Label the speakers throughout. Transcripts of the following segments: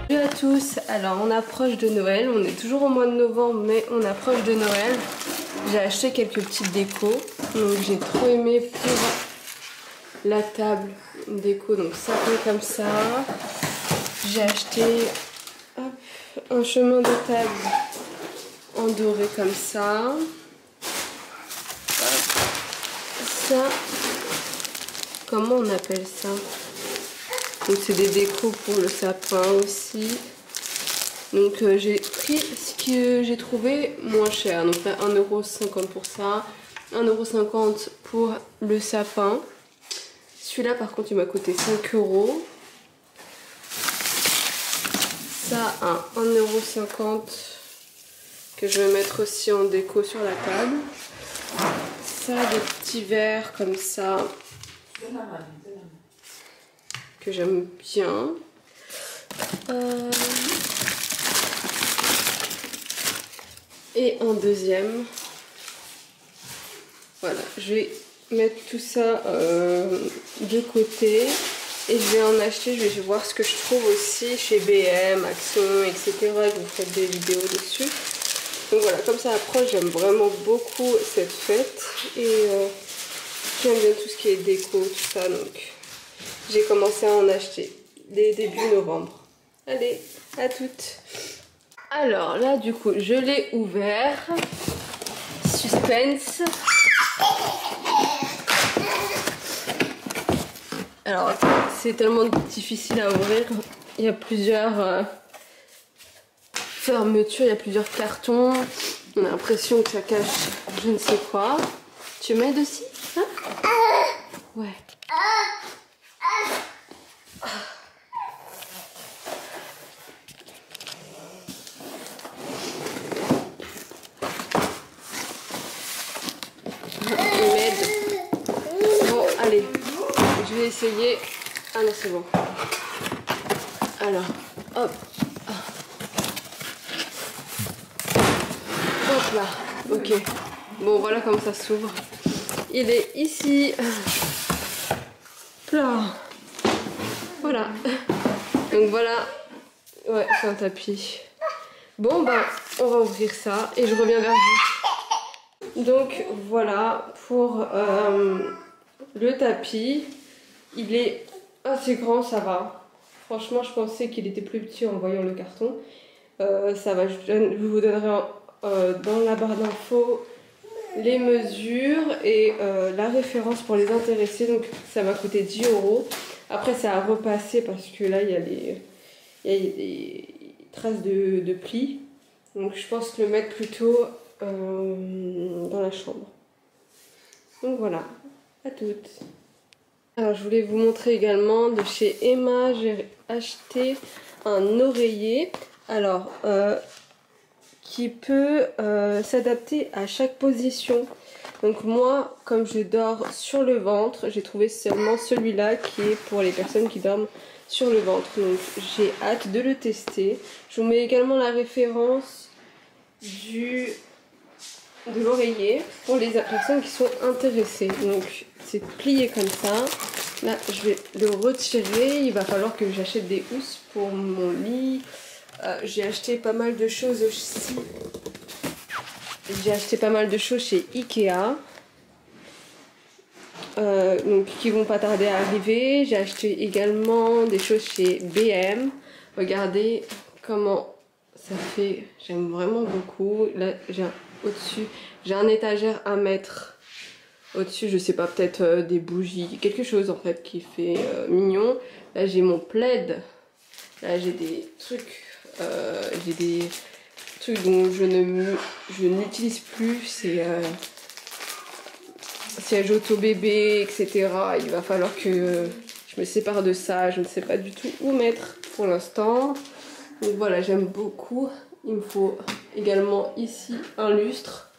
Speaker 1: Salut à tous, alors on approche de Noël, on est toujours au mois de novembre mais on approche de Noël. J'ai acheté quelques petites décos, donc j'ai trop aimé pour la table une déco, donc ça fait comme ça. J'ai acheté hop, un chemin de table en doré comme ça. Hop. Ça, comment on appelle ça? Donc c'est des décos pour le sapin aussi. Donc j'ai pris ce que j'ai trouvé moins cher. Donc là 1,50 € pour ça, 1,50 € pour le sapin. Celui-là par contre il m'a coûté 5 €. Ça un 1,50 € que je vais mettre aussi en déco sur la table. Ça des petits verres comme ça que j'aime bien. Et un deuxième. Voilà, je vais mettre tout ça de côté et je vais en acheter, je vais voir ce que je trouve aussi chez BM, Action, etc. Je vous ferai des vidéos dessus. Donc voilà, comme ça approche, j'aime vraiment beaucoup cette fête et j'aime bien tout ce qui est déco, tout ça, donc j'ai commencé à en acheter dès début novembre. Allez, à toutes. Alors là du coup je l'ai ouvert. Suspense. Alors c'est tellement difficile à ouvrir. Il y a plusieurs fermetures, il y a plusieurs cartons. On a l'impression que ça cache je ne sais quoi. Tu m'aides aussi hein? Ouais. Bon, allez, je vais essayer. Ah non, c'est bon. Alors, hop. Hop là, ok. Bon, voilà comme ça s'ouvre. Il est ici. Là. Voilà. Donc voilà. Ouais, c'est un tapis. Bon, ben, on va ouvrir ça et je reviens vers vous. Donc voilà pour le tapis. Il est assez grand, ça va. Franchement, je pensais qu'il était plus petit en voyant le carton. Ça va, je vous donnerai dans la barre d'infos les mesures et la référence pour les intéressés. Donc ça m'a coûté 10 €. Après, ça a repassé parce que là, il y a des traces de plis. Donc je pense le mettre plutôt dans la chambre. Donc voilà, à toutes. Alors je voulais vous montrer également de chez Emma, j'ai acheté un oreiller. Alors qui peut s'adapter à chaque position. Donc moi, comme je dors sur le ventre, j'ai trouvé seulement celui-là qui est pour les personnes qui dorment sur le ventre. Donc j'ai hâte de le tester. Je vous mets également la référence de l'oreiller pour les personnes qui sont intéressées. Donc c'est plié comme ça. Là je vais le retirer. Il va falloir que j'achète des housses pour mon lit. J'ai acheté pas mal de choses aussi. J'ai acheté pas mal de choses chez Ikea. Donc qui vont pas tarder à arriver. J'ai acheté également des choses chez BM. Regardez comment ça fait. J'aime vraiment beaucoup. Là j'ai au-dessus, j'ai un étagère à mettre au-dessus, je sais pas, peut-être des bougies, quelque chose en fait qui fait mignon. Là j'ai mon plaid. Là j'ai des trucs dont je n'utilise plus. C'est siège auto bébé, etc. Il va falloir que je me sépare de ça. Je ne sais pas du tout où mettre pour l'instant. Donc voilà, j'aime beaucoup. Il me faut également ici un lustre.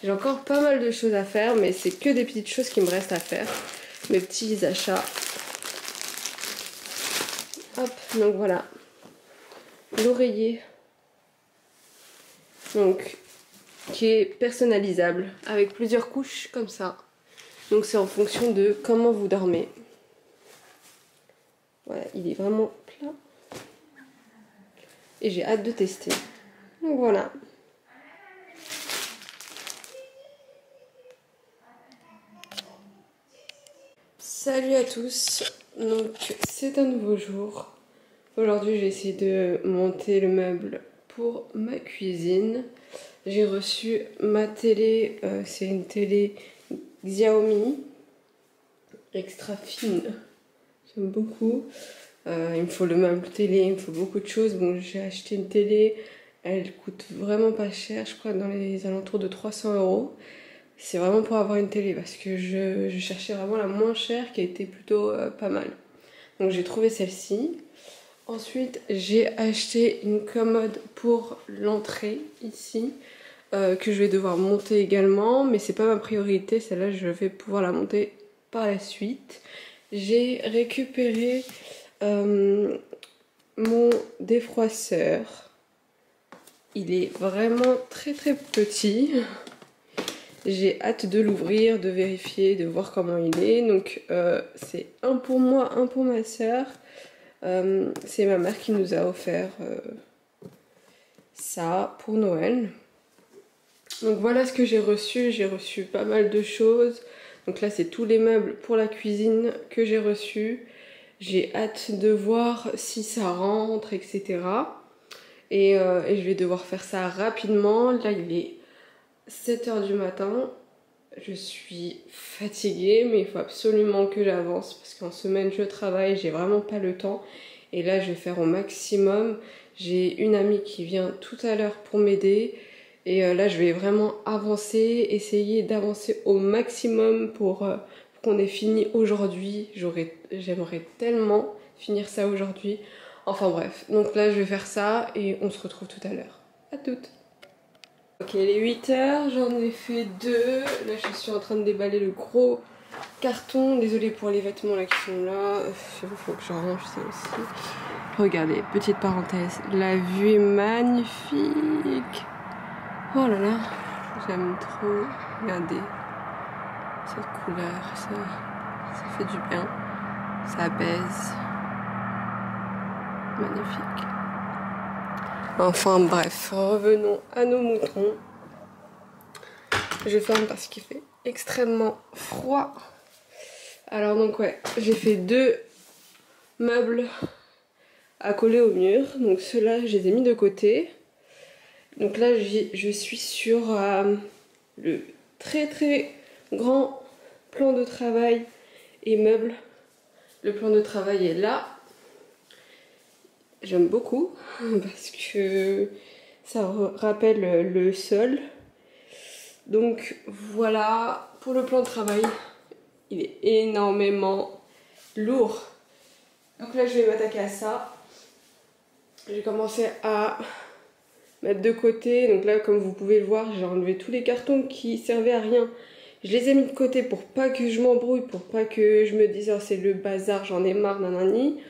Speaker 1: J'ai encore pas mal de choses à faire, mais c'est que des petites choses qui me restent à faire. Mes petits achats. Hop, donc voilà. L'oreiller. Donc, qui est personnalisable avec plusieurs couches comme ça. Donc c'est en fonction de comment vous dormez. Voilà, il est vraiment plat. et j'ai hâte de tester. Donc voilà. Salut à tous, donc c'est un nouveau jour. Aujourd'hui j'ai essayé de monter le meuble pour ma cuisine. J'ai reçu ma télé, c'est une télé Xiaomi, extra fine, j'aime beaucoup. Il me faut le meuble télé, il me faut beaucoup de choses. Bon, j'ai acheté une télé, elle coûte vraiment pas cher, je crois dans les alentours de 300 €. C'est vraiment pour avoir une télé parce que je cherchais vraiment la moins chère qui a été plutôt pas mal. Donc j'ai trouvé celle-ci. Ensuite j'ai acheté une commode pour l'entrée ici que je vais devoir monter également, mais c'est pas ma priorité, celle-là je vais pouvoir la monter par la suite. J'ai récupéré mon défroisseur. Il est vraiment très très petit. J'ai hâte de l'ouvrir, de vérifier, de voir comment il est. Donc c'est un pour moi, un pour ma soeur. C'est ma mère qui nous a offert ça pour Noël. Donc voilà ce que j'ai reçu. J'ai reçu pas mal de choses. Donc là c'est tous les meubles pour la cuisine que j'ai reçus. J'ai hâte de voir si ça rentre, etc. Et je vais devoir faire ça rapidement. Là il est 7 h du matin, je suis fatiguée mais il faut absolument que j'avance parce qu'en semaine je travaille, j'ai vraiment pas le temps et là je vais faire au maximum. J'ai une amie qui vient tout à l'heure pour m'aider et là je vais vraiment avancer, essayer d'avancer au maximum pour qu'on ait fini aujourd'hui. J'aimerais tellement finir ça aujourd'hui. Enfin bref, donc là je vais faire ça et on se retrouve tout à l'heure. À toutes. Ok, il est 8 h, j'en ai fait 2. Là, je suis en train de déballer le gros carton. Désolée pour les vêtements là qui sont là. Il faut que je range ça aussi. Regardez, petite parenthèse. La vue est magnifique. Oh là là, j'aime trop. Regardez cette couleur, ça fait du bien. Ça apaise. Magnifique. Enfin bref, revenons à nos moutons. Je ferme parce qu'il fait extrêmement froid. Alors donc ouais, j'ai fait 2 meubles à coller au mur. Donc ceux-là, je les ai mis de côté. Donc là, je suis sur le très très grand plan de travail et meubles. Le plan de travail est là. J'aime beaucoup parce que ça rappelle le sol. Donc voilà pour le plan de travail. Il est énormément lourd. Donc là je vais m'attaquer à ça. J'ai commencé à mettre de côté. Donc là comme vous pouvez le voir, j'ai enlevé tous les cartons qui servaient à rien. Je les ai mis de côté pour pas que je m'embrouille, pour pas que je me dise oh, c'est le bazar, j'en ai marre, nanani.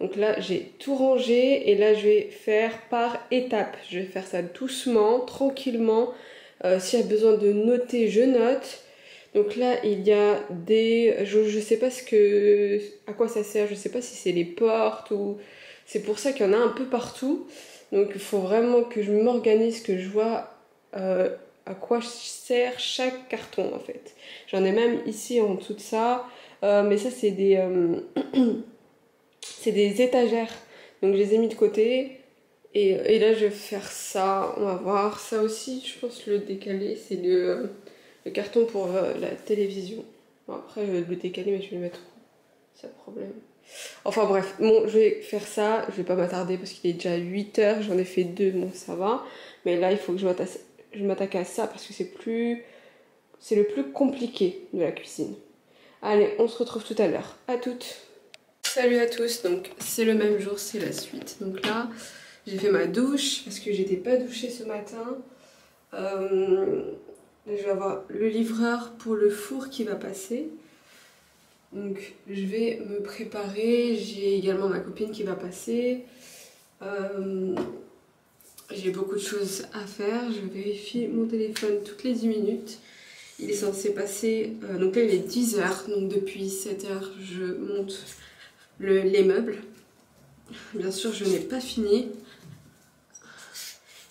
Speaker 1: Donc là j'ai tout rangé et là je vais faire par étapes. Je vais faire ça doucement, tranquillement. S'il y a besoin de noter, je note. Donc là il y a des... Je sais pas à quoi ça sert, je sais pas si c'est les portes ou... C'est pour ça qu'il y en a un peu partout. Donc il faut vraiment que je m'organise, que je vois à quoi sert chaque carton en fait. J'en ai même ici en dessous de ça. Mais ça c'est des... c'est des étagères, donc je les ai mis de côté et là je vais faire ça, on va voir. Ça aussi je pense le décaler, c'est le carton pour la télévision. Bon, après je vais le décaler mais je vais le mettre où, c'est un problème. Enfin bref, bon je vais faire ça, je vais pas m'attarder parce qu'il est déjà 8 h, j'en ai fait 2, bon ça va. Mais là il faut que je m'attaque à ça parce que c'est le plus compliqué de la cuisine. Allez, on se retrouve tout à l'heure, à toutes. Salut à tous, donc c'est le même jour, c'est la suite. Donc là, j'ai fait ma douche parce que j'étais pas douchée ce matin. Je vais avoir le livreur pour le four qui va passer. Donc je vais me préparer, j'ai également ma copine qui va passer. J'ai beaucoup de choses à faire, je vérifie mon téléphone toutes les 10 minutes. Il est censé passer, donc là il est 10 h, donc depuis 7 h je monte les meubles. Bien sûr je n'ai pas fini.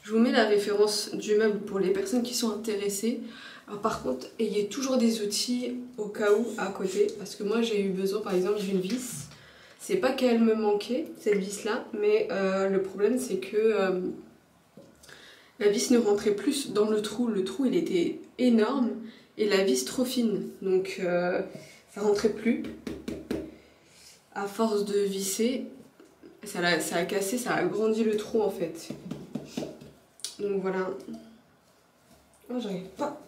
Speaker 1: Je vous mets la référence du meuble pour les personnes qui sont intéressées. Alors par contre, ayez toujours des outils au cas où à côté, parce que moi j'ai eu besoin par exemple d'une vis. C'est pas qu'elle me manquait, cette vis-là, mais le problème c'est que la vis ne rentrait plus dans le trou. Le trou il était énorme et la vis trop fine, donc ça rentrait plus. À force de visser, ça a cassé, ça a agrandi le trou en fait. Donc voilà. Oh, j'arrive pas.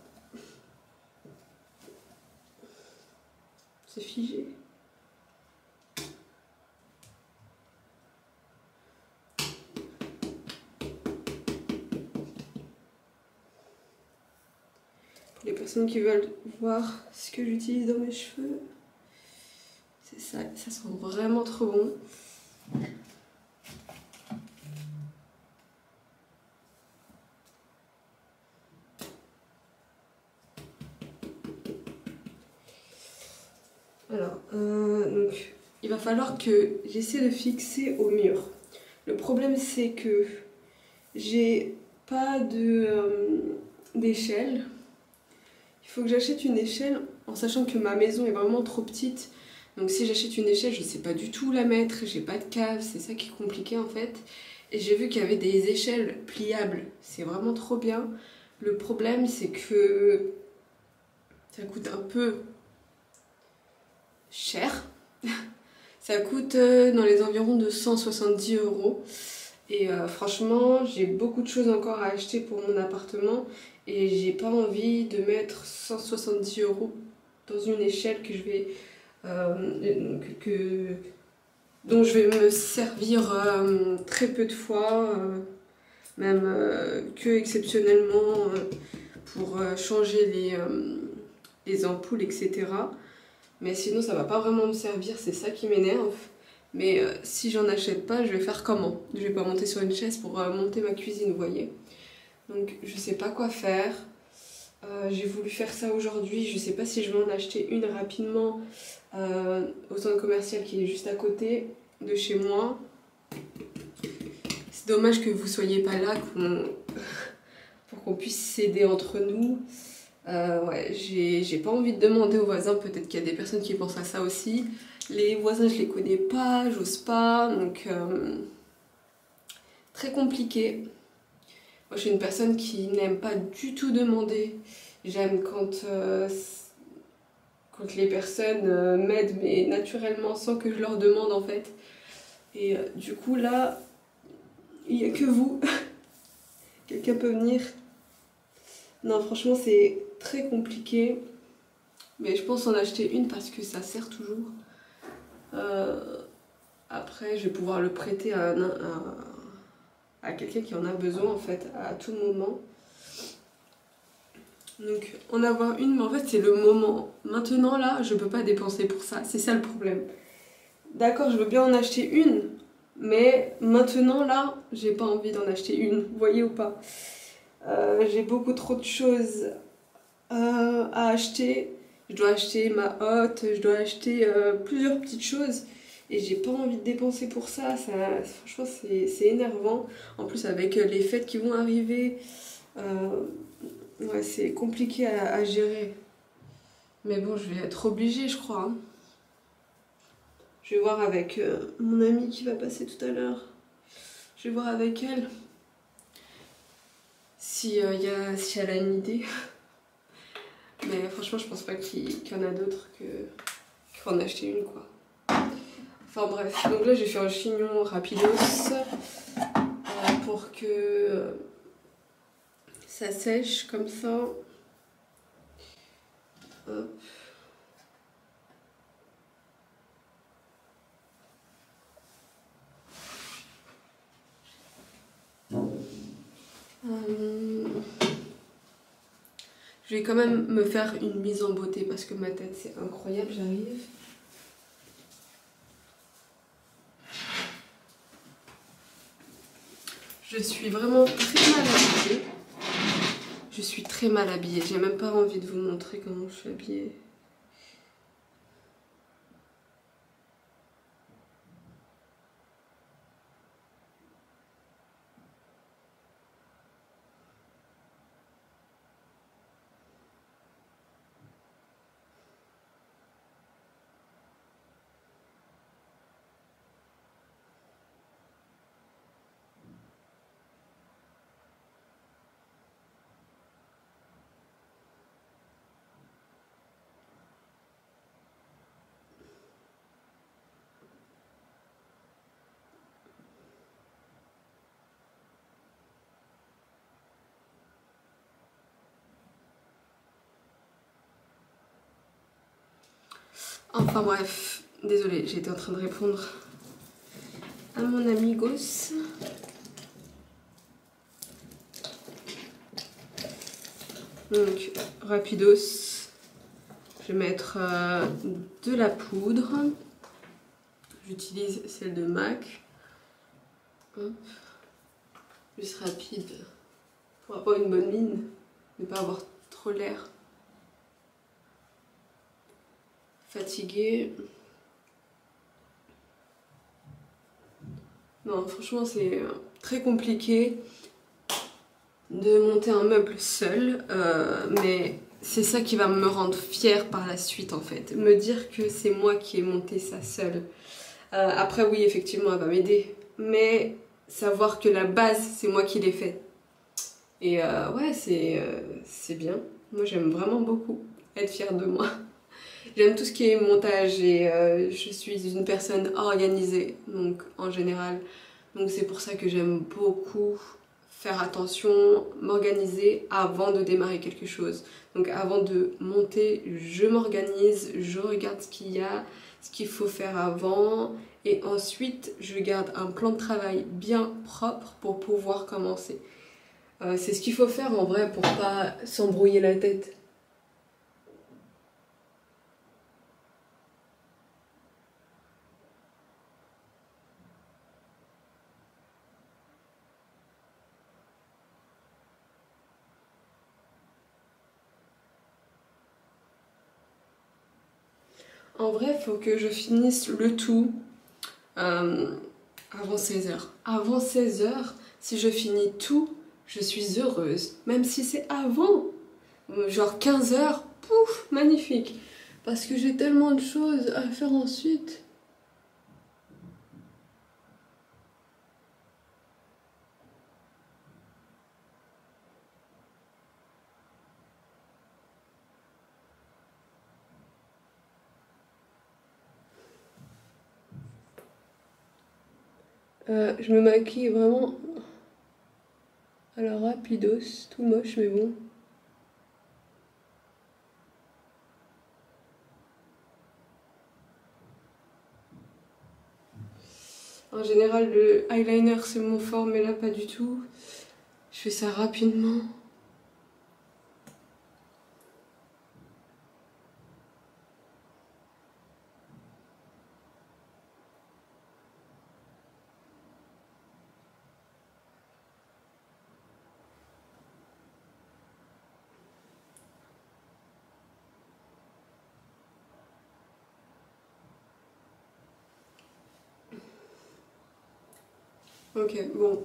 Speaker 1: C'est figé. Pour les personnes qui veulent voir ce que j'utilise dans mes cheveux, c'est ça, ça sent vraiment trop bon. Alors, donc, il va falloir que j'essaie de fixer au mur. Le problème, c'est que j'ai pas d'échelle. Il faut que j'achète une échelle en sachant que ma maison est vraiment trop petite. Donc si j'achète une échelle, je sais pas du tout où la mettre, j'ai pas de cave, c'est ça qui est compliqué en fait. Et j'ai vu qu'il y avait des échelles pliables, c'est vraiment trop bien. Le problème, c'est que ça coûte un peu cher. Ça coûte dans les environs de 170 €. Et franchement, j'ai beaucoup de choses encore à acheter pour mon appartement. Et j'ai pas envie de mettre 170 € dans une échelle que je vais, dont je vais me servir très peu de fois, même que exceptionnellement pour changer les ampoules, etc. Mais sinon ça va pas vraiment me servir, c'est ça qui m'énerve. Mais si j'en achète pas, je vais faire comment? Je vais pas monter sur une chaise pour monter ma cuisine, vous voyez. Donc je sais pas quoi faire. J'ai voulu faire ça aujourd'hui, je sais pas si je vais en acheter une rapidement au centre commercial qui est juste à côté de chez moi. C'est dommage que vous soyez pas là pour qu'on puisse s'aider entre nous. Ouais, j'ai pas envie de demander aux voisins, peut-être qu'il y a des personnes qui pensent à ça aussi. Les voisins, je les connais pas, j'ose pas, donc très compliqué. Moi, je suis une personne qui n'aime pas du tout demander. J'aime quand les personnes m'aident, mais naturellement, sans que je leur demande en fait. Et du coup, là, il n'y a que vous. Quelqu'un peut venir. Non, franchement, c'est très compliqué. Mais je pense en acheter une parce que ça sert toujours. Après, je vais pouvoir le prêter à quelqu'un qui en a besoin en fait, à tout moment. Donc en avoir une, mais en fait c'est le moment. Maintenant là, je peux pas dépenser pour ça, c'est ça le problème. D'accord, je veux bien en acheter une, mais maintenant là, j'ai pas envie d'en acheter une, vous voyez ou pas. J'ai beaucoup trop de choses à acheter. Je dois acheter ma hotte, je dois acheter plusieurs petites choses. Et j'ai pas envie de dépenser pour ça, franchement c'est énervant. En plus avec les fêtes qui vont arriver, ouais, c'est compliqué à gérer. Mais bon, je vais être obligée, je crois. Hein. Je vais voir avec mon amie qui va passer tout à l'heure. Je vais voir avec elle si elle a une idée. Mais franchement, je pense pas qu'il y en a d'autres qu'il faut en acheter une, quoi. Enfin bref, donc là j'ai fait un chignon rapidos pour que ça sèche comme ça. Hop. Je vais quand même me faire une mise en beauté parce que ma tête c'est incroyable, j'arrive. Je suis vraiment très mal habillée. Je suis très mal habillée. J'ai même pas envie de vous montrer comment je suis habillée. Enfin bref, désolée, j'étais en train de répondre à mon ami Goss. Donc, rapidos, je vais mettre de la poudre. J'utilise celle de MAC. Hop. Plus rapide pour avoir une bonne mine, ne pas avoir trop l'air fatigué. Non, franchement, c'est très compliqué de monter un meuble seul, mais c'est ça qui va me rendre fière par la suite en fait. Me dire que c'est moi qui ai monté ça seule. Après oui, effectivement, elle va m'aider, mais savoir que la base, c'est moi qui l'ai faite. Et ouais, c'est bien. Moi, j'aime vraiment beaucoup être fière de moi. J'aime tout ce qui est montage et je suis une personne organisée, donc en général. Donc c'est pour ça que j'aime beaucoup faire attention, m'organiser avant de démarrer quelque chose. Donc avant de monter, je m'organise, je regarde ce qu'il y a, ce qu'il faut faire avant, et ensuite je garde un plan de travail bien propre pour pouvoir commencer. C'est ce qu'il faut faire en vrai pour pas s'embrouiller la tête. En vrai, il faut que je finisse le tout avant 16 h. Avant 16 h, si je finis tout, je suis heureuse. Même si c'est avant, genre 15 h, pouf, magnifique. Parce que j'ai tellement de choses à faire ensuite. Je me maquille vraiment à la rapidos, tout moche mais bon. En général, le eyeliner c'est mon fort, mais là pas du tout. Je fais ça rapidement. Ok, bon.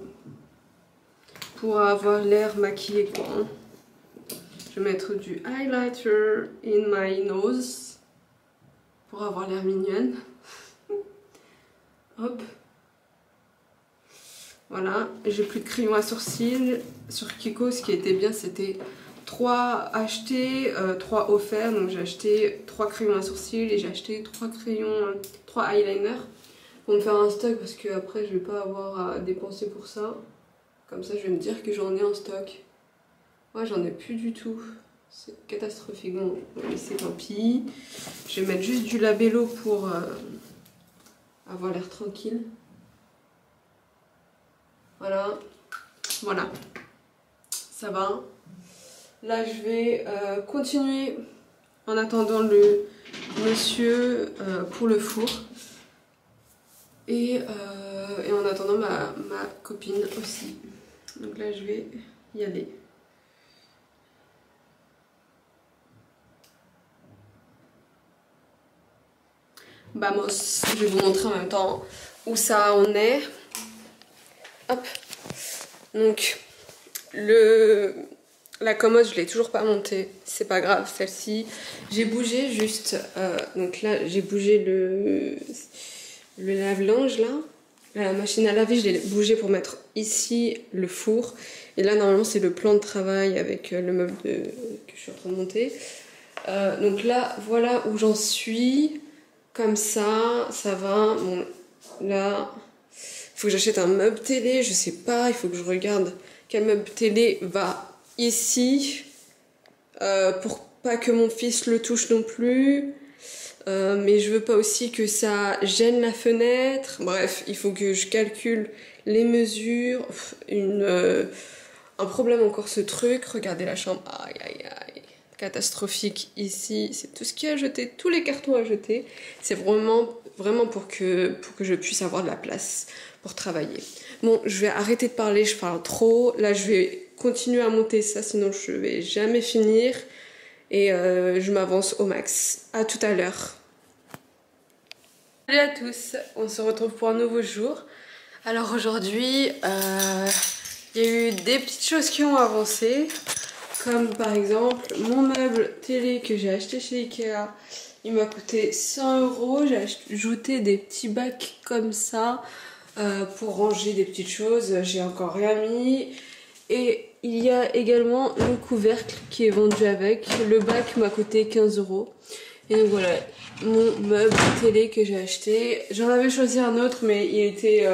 Speaker 1: Pour avoir l'air maquillée quoi. Hein. Je vais mettre du highlighter in my nose. Pour avoir l'air mignonne. Hop. Voilà. J'ai plus de crayon à sourcils. Sur Kiko, ce qui était bien, c'était 3 achetés, 3 offerts. Donc j'ai acheté 3 crayons à sourcils et j'ai acheté 3 crayons, 3 eyeliners. Pour me faire un stock parce que après je vais pas avoir à dépenser pour ça. Comme ça je vais me dire que j'en ai en stock. Moi j'en ai plus du tout. C'est catastrophique. Bon, c'est tant pis. Je vais mettre juste du labello pour avoir l'air tranquille. Voilà. Voilà. Ça va. Là je vais continuer en attendant le monsieur pour le four. Et en attendant ma copine aussi. Donc là je vais y aller. Vamos, je vais vous montrer en même temps où ça en est. Hop. Donc la commode je l'ai toujours pas montée, c'est pas grave, celle-ci. J'ai bougé juste, donc là j'ai bougé le lave-linge là. La machine à laver, je l'ai bougé pour mettre ici le four. Et là, normalement, c'est le plan de travail avec le meuble que je suis en train de monter. Donc là, voilà où j'en suis. Comme ça, ça va. Bon, là, il faut que j'achète un meuble télé. Je sais pas, il faut que je regarde quel meuble télé va ici. Pour pas que mon fils le touche non plus. Mais je veux pas aussi que ça gêne la fenêtre. Bref, il faut que je calcule les mesures. Un problème encore ce truc. Regardez la chambre. Aïe aïe aïe. Catastrophique ici. C'est tout ce qu'il y a à jeter. Tous les cartons à jeter. C'est vraiment pour que je puisse avoir de la place pour travailler. Bon, je vais arrêter de parler. Je parle trop. Là, je vais continuer à monter ça. Sinon, je vais jamais finir. Et je m'avance au max. À tout à l'heure. Salut à tous, on se retrouve pour un nouveau jour. Alors aujourd'hui, il y a eu des petites choses qui ont avancé. Comme par exemple, mon meuble télé que j'ai acheté chez Ikea. Il m'a coûté 100 €. J'ai ajouté des petits bacs comme ça pour ranger des petites choses. J'ai encore rien mis. Et il y a également le couvercle qui est vendu avec. Le bac m'a coûté 15 €. Et donc voilà, mon meuble télé que j'ai acheté. J'en avais choisi un autre mais il était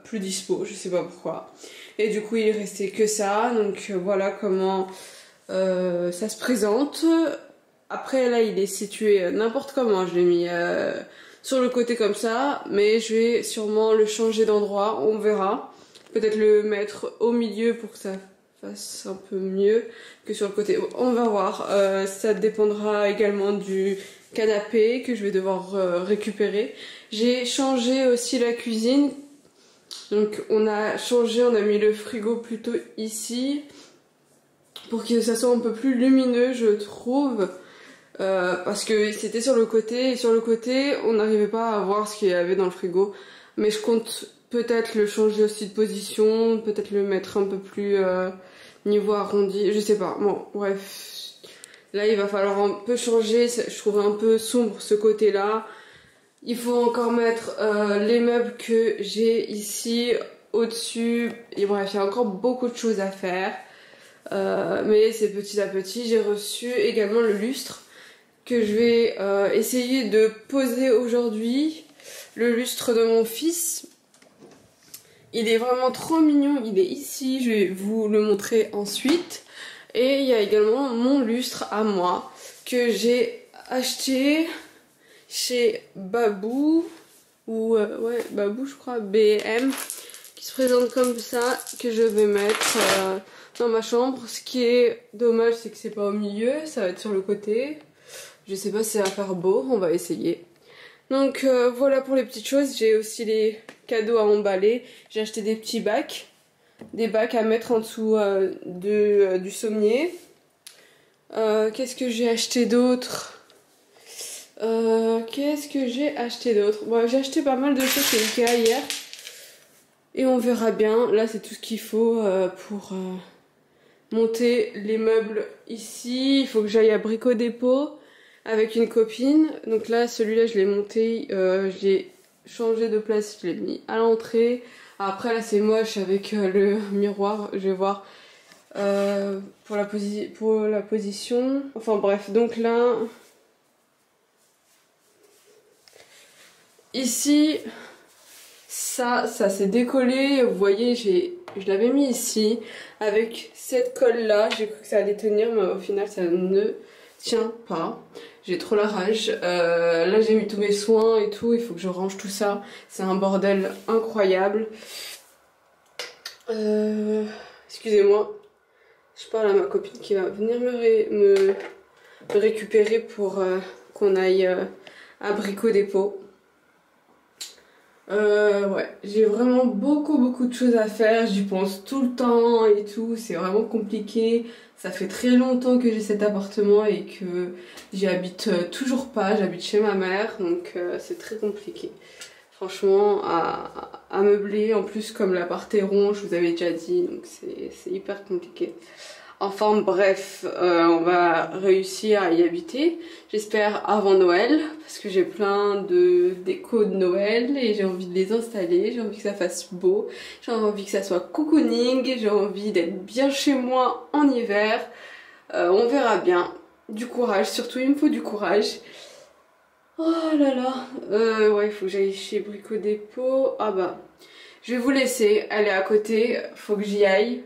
Speaker 1: plus dispo, je sais pas pourquoi. Et du coup il restait que ça. Donc voilà comment ça se présente. Après là il est situé n'importe comment. Je l'ai mis sur le côté comme ça. Mais je vais sûrement le changer d'endroit, on verra. Peut-être le mettre au milieu pour que ça fasse un peu mieux que sur le côté. On va voir. Ça dépendra également du canapé que je vais devoir récupérer. J'ai changé aussi la cuisine. Donc on a changé, on a mis le frigo plutôt ici pour que ça soit un peu plus lumineux, je trouve. Parce que c'était sur le côté et sur le côté on n'arrivait pas à voir ce qu'il y avait dans le frigo. Mais je compte peut-être le changer aussi de position, peut-être le mettre un peu plus niveau arrondi, je sais pas. Bon, bref. Là, il va falloir un peu changer. Je trouve un peu sombre ce côté-là. Il faut encore mettre les meubles que j'ai ici au-dessus. Et bref, il y a encore beaucoup de choses à faire. Mais c'est petit à petit. J'ai reçu également le lustre que je vais essayer de poser aujourd'hui. Le lustre de mon fils. Il est vraiment trop mignon, il est ici, je vais vous le montrer ensuite. Et il y a également mon lustre à moi que j'ai acheté chez Babou, ou ouais Babou je crois, BM, qui se présente comme ça, que je vais mettre dans ma chambre. Ce qui est dommage c'est que c'est pas au milieu, ça va être sur le côté. Je sais pas si ça va faire beau, on va essayer. Donc voilà pour les petites choses. J'ai aussi les cadeaux à emballer. J'ai acheté des petits bacs. Des bacs à mettre en dessous du sommier. Qu'est-ce que j'ai acheté d'autre? Bon, j'ai acheté pas mal de choses chez Ikea hier. Et on verra bien. Là c'est tout ce qu'il faut pour monter les meubles ici. Il faut que j'aille à Brico Dépôt avec une copine. Donc là celui-là je l'ai monté, je l'ai changé de place, je l'ai mis à l'entrée. Après là c'est moche avec le miroir, je vais voir pour la position. Enfin bref, donc là ici ça s'est décollé. Vous voyez, je l'avais mis ici avec cette colle là. J'ai cru que ça allait tenir mais au final ça ne tient pas. J'ai trop la rage. Là j'ai mis tous mes soins et tout. Il faut que je range tout ça. C'est un bordel incroyable. Excusez-moi. Je parle à ma copine qui va venir me récupérer pour qu'on aille à Brico Dépôt. Ouais, j'ai vraiment beaucoup de choses à faire. J'y pense tout le temps et tout. C'est vraiment compliqué. Ça fait très longtemps que j'ai cet appartement et que j'y habite toujours pas. J'habite chez ma mère, donc c'est très compliqué. Franchement, à meubler. En plus, comme l'appart est rond, je vous avais déjà dit, donc c'est hyper compliqué. Enfin bref, on va réussir à y habiter, j'espère avant Noël, parce que j'ai plein de décos de Noël et j'ai envie de les installer, j'ai envie que ça fasse beau, j'ai envie que ça soit cocooning, j'ai envie d'être bien chez moi en hiver. On verra bien. Du courage, surtout il me faut du courage. Oh là là, ouais, il faut que j'aille chez Brico Dépôt. Ah bah, je vais vous laisser, elle est à côté, faut que j'y aille.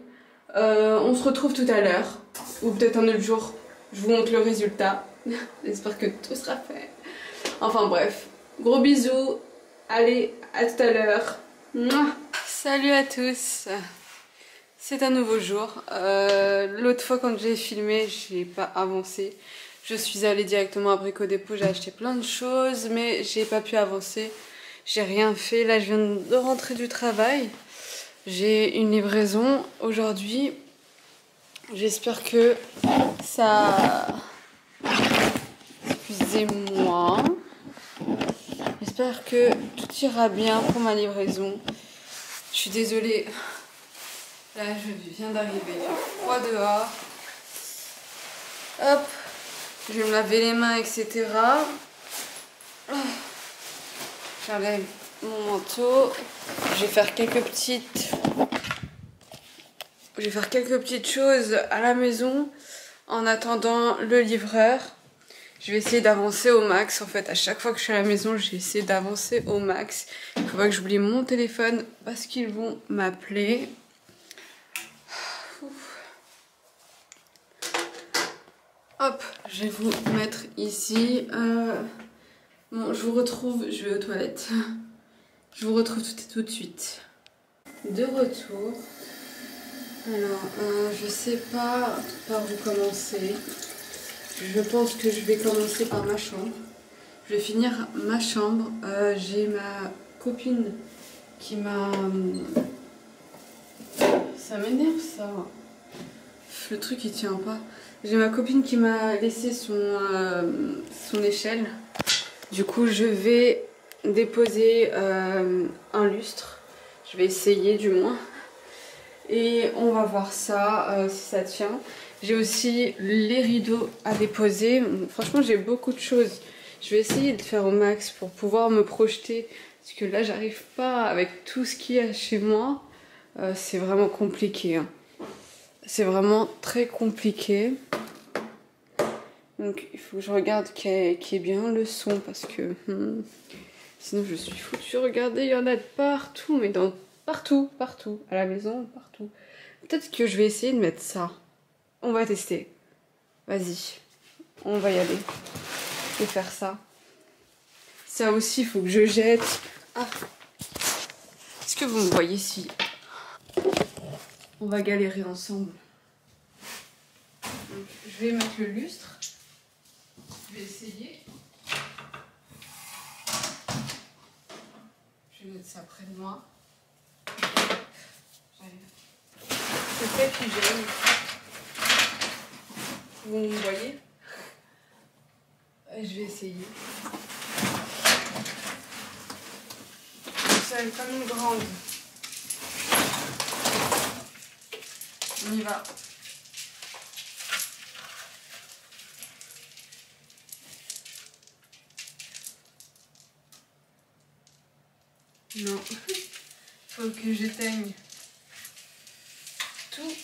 Speaker 1: On se retrouve tout à l'heure, ou peut-être un autre jour, je vous montre le résultat. J'espère que tout sera fait. Enfin bref, gros bisous. Allez, à tout à l'heure. Salut à tous. C'est un nouveau jour. L'autre fois quand j'ai filmé, j'ai pas avancé. Je suis allée directement à Brico Dépôt, j'ai acheté plein de choses, mais j'ai pas pu avancer. J'ai rien fait. Là, je viens de rentrer du travail. J'ai une livraison aujourd'hui. J'espère que ça... Excusez-moi. J'espère que tout ira bien pour ma livraison. Je suis désolée. Là, je viens d'arriver. Il fait froid dehors. Hop. Je vais me laver les mains, etc. J'enlève mon manteau. Je vais faire quelques petites choses à la maison en attendant le livreur. Je vais essayer d'avancer au max. En fait, à chaque fois que je suis à la maison, j'ai essayé d'avancer au max. Il ne faut pas que j'oublie mon téléphone parce qu'ils vont m'appeler. Hop, je vais vous mettre ici. Bon, je vous retrouve, je vais aux toilettes. Je vous retrouve tout de suite. De retour. Alors, je sais pas par où commencer. Je pense que je vais commencer par ma chambre. Je vais finir ma chambre. J'ai ma copine qui m'a... Ça m'énerve ça. Le truc il tient pas. J'ai ma copine qui m'a laissé son échelle. Du coup je vais déposer un lustre. Je vais essayer du moins. Et on va voir ça si ça tient. J'ai aussi les rideaux à déposer. Franchement j'ai beaucoup de choses. Je vais essayer de faire au max pour pouvoir me projeter. Parce que là j'arrive pas avec tout ce qu'il y a chez moi. C'est vraiment compliqué. Hein. C'est vraiment très compliqué. Donc il faut que je regarde qu'il y ait bien le son parce que sinon je suis foutue. Regardez, il y en a de partout, mais partout, à la maison, partout. Peut-être que je vais essayer de mettre ça. On va tester. Vas-y, on va y aller. Je vais faire ça. Ça aussi, il faut que je jette. Ah. Est-ce que vous me voyez si on va galérer ensemble? Donc, je vais mettre le lustre. Je vais essayer. Je vais mettre ça près de moi. J'arrive. C'est ça qui gêne. Vous me voyez? Je vais essayer. Ça est comme une grande. On y va. Non, faut que j'éteigne tout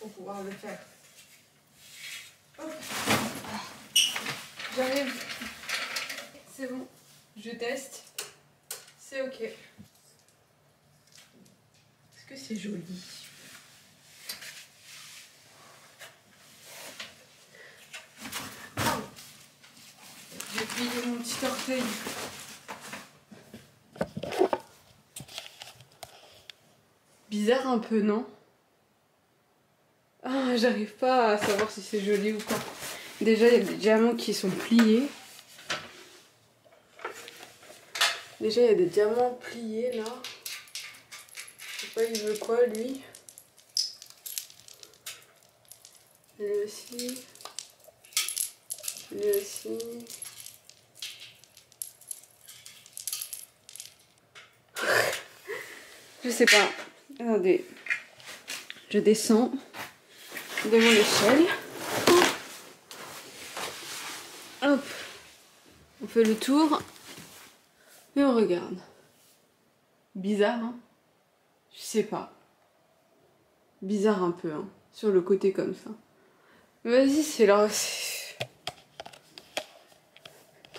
Speaker 1: pour pouvoir le faire. Hop. J'arrive. C'est bon. Je teste. C'est ok. Est-ce que c'est joli? J'ai plié mon petit orteil. Bizarre un peu, non? Ah, j'arrive pas à savoir si c'est joli ou pas. Déjà, il y a des diamants qui sont pliés. Déjà, il y a des diamants pliés, là. Je sais pas, il veut quoi, lui? Lui aussi. Lui aussi. Je sais pas. Attendez. Je descends de mon échelle. Hop. On fait le tour. Et on regarde. Bizarre, hein? Je sais pas. Bizarre un peu, hein? Sur le côté comme ça. Vas-y, c'est là.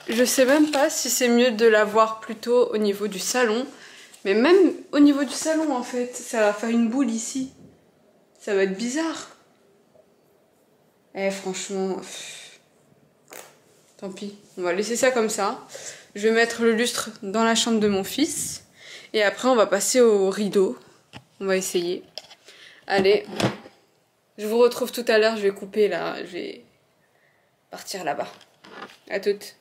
Speaker 1: Je sais même pas si c'est mieux de l'avoir plutôt au niveau du salon. Mais même au niveau du salon, en fait, ça va faire une boule ici. Ça va être bizarre. Eh, franchement...
Speaker 2: tant pis. On va laisser ça comme ça. Je vais mettre le lustre dans la chambre de mon fils. Et après, on va passer au rideau. On va essayer. Allez, je vous retrouve tout à l'heure. Je vais couper là. Je vais partir là-bas. À toutes.